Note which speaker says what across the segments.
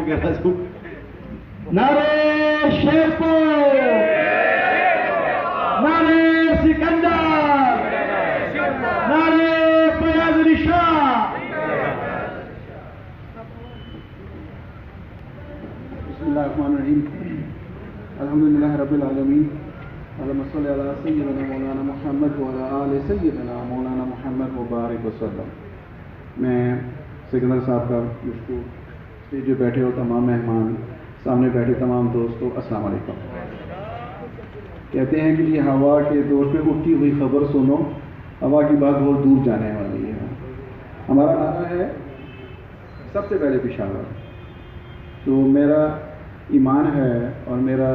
Speaker 1: بیٹوں کے رسول نعرے شیرپور، نعرے سکندر، نعرے فیاض علی شاہ۔
Speaker 2: بسم اللہ الرحمن الرحیم، الحمدللہ رب العالمین، اللہم صلی علی سیدنا مولانا محمد وعلی آل سیدنا مولانا محمد وبارک وسلم۔ میں سکندر صاحب کا مشکور، اسٹیج پہ بیٹھے ہو تمام مہمان، سامنے بیٹھے تمام دوستو، السلام علیکم۔ کہتے ہیں کہ یہ ہوا کے دور پہ اٹھتی ہوئی خبر سنو، ہوا کی بات بہت دور جانے والی ہے۔ ہمارا نعرہ ہے سب سے پہلے پشاور۔ تو میرا ایمان ہے اور میرا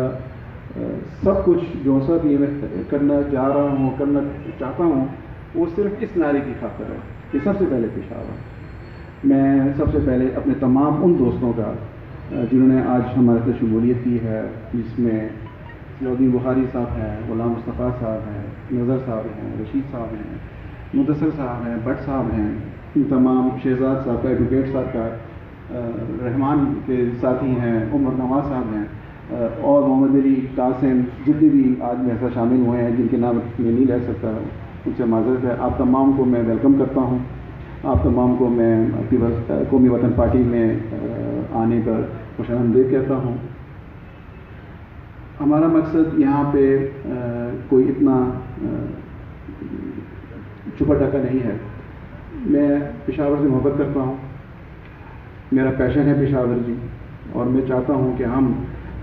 Speaker 2: سب کچھ جو سب یہ میں کرنا جا رہا ہوں، کرنا چاہتا ہوں، وہ صرف اس نعرے کی خاطر ہے کہ سب سے پہلے پشاور۔ میں سب سے پہلے اپنے تمام ان دوستوں کا جنہوں نے آج ہمارے ساتھ شمولیت کی ہے، جس میں سلودی بخاری صاحب ہیں، غلام مصطفیٰ صاحب ہیں، نظر صاحب ہیں، رشید صاحب ہیں، مدثر صاحب ہیں، بٹ صاحب ہیں، ان تمام شہزاد صاحب کا، ایڈوکیٹ صاحب کا، رحمان کے ساتھی ہیں، عمر نواز صاحب ہیں، اور محمد علی، قاسم، جتنے بھی آج میرے ساتھ شامل ہوئے ہیں جن کے نام میں نہیں لے سکتا، ان سے معذرت ہے۔ آپ تمام کو میں ویلکم کرتا ہوں، آپ تمام کو میں قومی وطن پارٹی میں آنے پر خوش آمدید کہتا ہوں۔ ہمارا مقصد یہاں پہ کوئی اتنا چھپا ڈھکا نہیں ہے۔ میں پشاور سے محبت کرتا ہوں، میرا پیشن ہے پشاور جی، اور میں چاہتا ہوں کہ ہم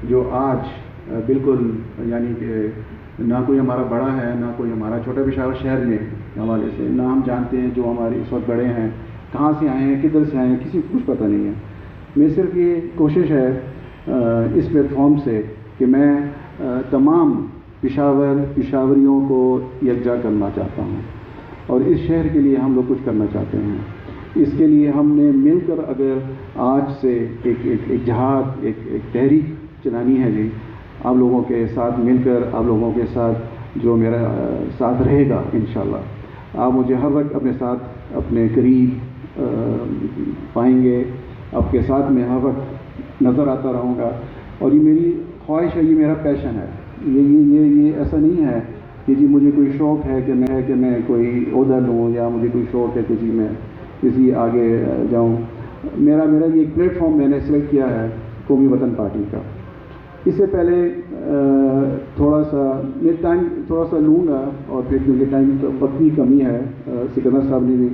Speaker 2: جو آج بالکل یعنی کہ نہ کوئی ہمارا بڑا ہے نہ کوئی ہمارا چھوٹا، پشاور شہر میں حوالے سے نہ ہم جانتے ہیں جو ہمارے اس وقت بڑے ہیں کہاں سے آئے ہیں، کدھر سے آئے ہیں، کسی کو کچھ پتہ نہیں ہے۔ میں صرف یہ کوشش ہے اس پلیٹ فارم سے کہ میں تمام پشاوریوں کو یکجا کرنا چاہتا ہوں، اور اس شہر کے لیے ہم لوگ کچھ کرنا چاہتے ہیں۔ اس کے لیے ہم نے مل کر اگر آج سے ایک جہاد، ایک تحریک چلانی ہے جی، آپ لوگوں کے ساتھ مل کر، آپ لوگوں کے ساتھ جو میرا ساتھ رہے گا انشاءاللہ، آپ مجھے ہر وقت اپنے ساتھ اپنے قریب پائیں گے، آپ کے ساتھ میں ہر وقت نظر آتا رہوں گا، اور یہ میری خواہش ہے، یہ میرا پیشن ہے۔ یہ ایسا نہیں ہے کہ جی مجھے کوئی شوق ہے کہ میں کوئی عہدہ لوں، یا مجھے کوئی شوق ہے کہ جی میں کسی آگے جاؤں۔ میرا یہ ایک پلیٹ فارم میں نے سلیکٹ کیا ہے قومی وطن پارٹی کا۔ اس سے پہلے تھوڑا سا لوں گا، اور پھر کیونکہ ٹائم وقت کی کمی ہے، سکندر صاحب نے بھی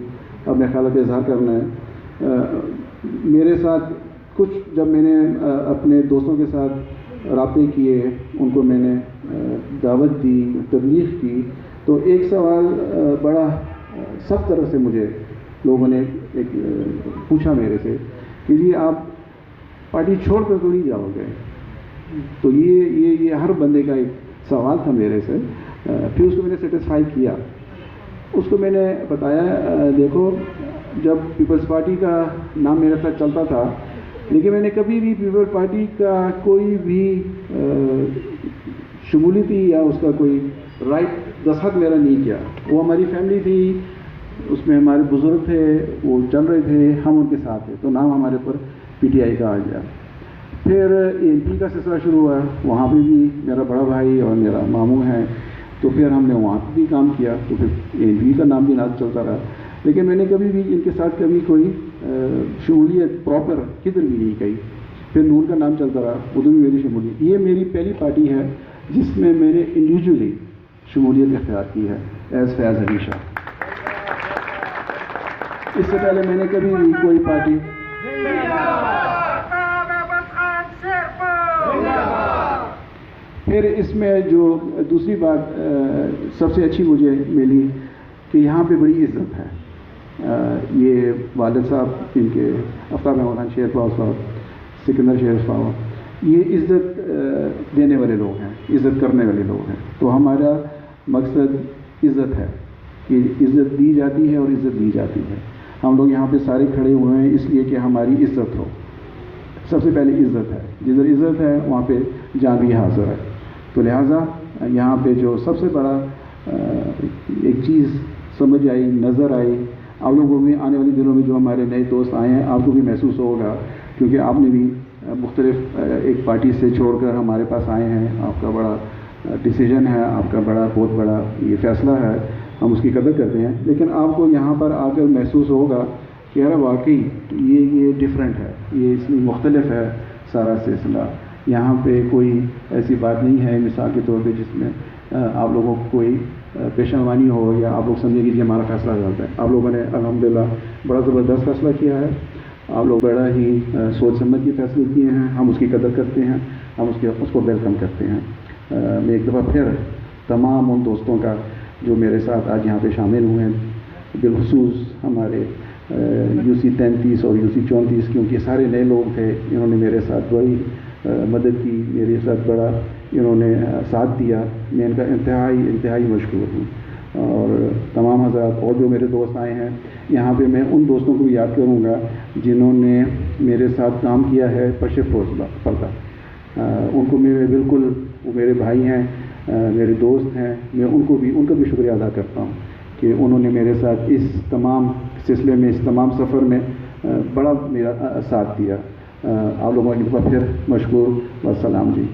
Speaker 2: اپنے خیالات اظہار کرنا ہے۔ میرے ساتھ کچھ جب میں نے اپنے دوستوں کے ساتھ رابطے کیے، ان کو میں نے دعوت دی، تبلیغ کی، تو ایک سوال بڑا سخت طرح سے مجھے لوگوں نے ایک پوچھا میرے سے کہ جی آپ پارٹی چھوڑ کر تو نہیں جاؤ گے؟ تو یہ ہر بندے کا ایک سوال تھا میرے سے۔ پھر اس کو میں نے سیٹسفائی کیا، اس کو میں نے بتایا دیکھو جب پیپلز پارٹی کا نام میرے ساتھ چلتا تھا، لیکن میں نے کبھی بھی پیپلز پارٹی کا کوئی بھی شمولیتی یا اس کا کوئی رائٹ دستخط میرا نہیں کیا۔ وہ ہماری فیملی تھی، اس میں ہمارے بزرگ تھے، وہ چل رہے تھے، ہم ان کے ساتھ تھے، تو نام ہمارے پر پی ٹی آئی کا آ گیا۔ پھر اے این پی کا سلسلہ شروع ہوا، وہاں پہ بھی میرا بڑا بھائی اور میرا ماموں ہے، تو پھر ہم نے وہاں پہ بھی کام کیا، تو پھر اے این پی کا نام بھی نام چلتا رہا، لیکن میں نے کبھی بھی ان کے ساتھ کبھی کوئی شمولیت پراپر کدھر بھی نہیں کی۔ پھر نون کا نام چلتا رہا، ادھر بھی میری شمولیت۔ یہ میری پہلی پارٹی ہے جس میں میں نے انڈیویجولی شمولیت اختیار کی ہے ایز فیاض علی شاہ۔ اس سے پہلے میں نے کبھی بھی کوئی پارٹی پھر اس میں جو دوسری بات سب سے اچھی مجھے ملی کہ یہاں پہ بڑی عزت ہے۔ یہ والد صاحب ان کے آفتاب مولانا شیرپور صاحب، سکندر شیرپور، یہ عزت دینے والے لوگ ہیں، عزت کرنے والے لوگ ہیں۔ تو ہمارا مقصد عزت ہے کہ عزت دی جاتی ہے اور عزت دی جاتی ہے۔ ہم لوگ یہاں پہ سارے کھڑے ہوئے ہیں اس لیے کہ ہماری عزت ہو۔ سب سے پہلے عزت ہے، جدھر عزت ہے وہاں پہ جان بھی حاضر ہے۔ تو لہٰذا یہاں پہ جو سب سے بڑا ایک چیز سمجھ آئی، نظر آئی، آپ لوگوں کو بھی آنے والے دنوں میں جو ہمارے نئے دوست آئے ہیں آپ کو بھی محسوس ہوگا، کیونکہ آپ نے بھی مختلف ایک پارٹی سے چھوڑ کر ہمارے پاس آئے ہیں. آپ کا بڑا ڈیسیجن ہے, آپ کا بہت بڑا یہ فیصلہ ہے, ہم اس کی قدر کرتے ہیں. لیکن آپ کو یہاں پر آ کر محسوس ہوگا کہ یار واقعی یہ ڈفرینٹ ہے, یہ اس میں مختلف ہے سارا سلسلہ. یہاں پہ کوئی ایسی بات نہیں ہے مثال کے طور پہ جس میں آپ لوگوں کو کوئی پیشنوانی ہو یا آپ لوگ سمجھیں کہ یہ ہمارا فیصلہ غلط ہے. آپ لوگوں نے الحمدللہ بڑا زبردست فیصلہ کیا ہے. آپ لوگ بڑا ہی سوچ سمجھ کے فیصلے کیے ہیں. ہم اس کی قدر کرتے ہیں, ہم اس کو ویلکم کرتے ہیں. میں ایک دفعہ پھر تمام ان دوستوں کا جو میرے ساتھ آج یہاں پہ شامل ہوئے ہیں, بالخصوص ہمارے UC 33 اور UC 34, کیونکہ سارے نئے لوگ تھے, انہوں نے میرے ساتھ بڑی مدد کی, میرے ساتھ بڑا انہوں نے ساتھ دیا. میں ان کا انتہائی مشکور ہوں. اور تمام حضرات اور جو میرے دوست آئے ہیں یہاں پہ, میں ان دوستوں کو یاد کروں گا جنہوں نے میرے ساتھ کام کیا ہے پش پردہ. ان کو میں بالکل, وہ میرے بھائی ہیں, میرے دوست ہیں. میں ان کا بھی شکریہ ادا کرتا ہوں کہ انہوں نے میرے ساتھ اس تمام سلسلے میں, اس تمام سفر میں بڑا میرا ساتھ دیا. آپ لوگوں کی پھر مشکور. والسلام جی.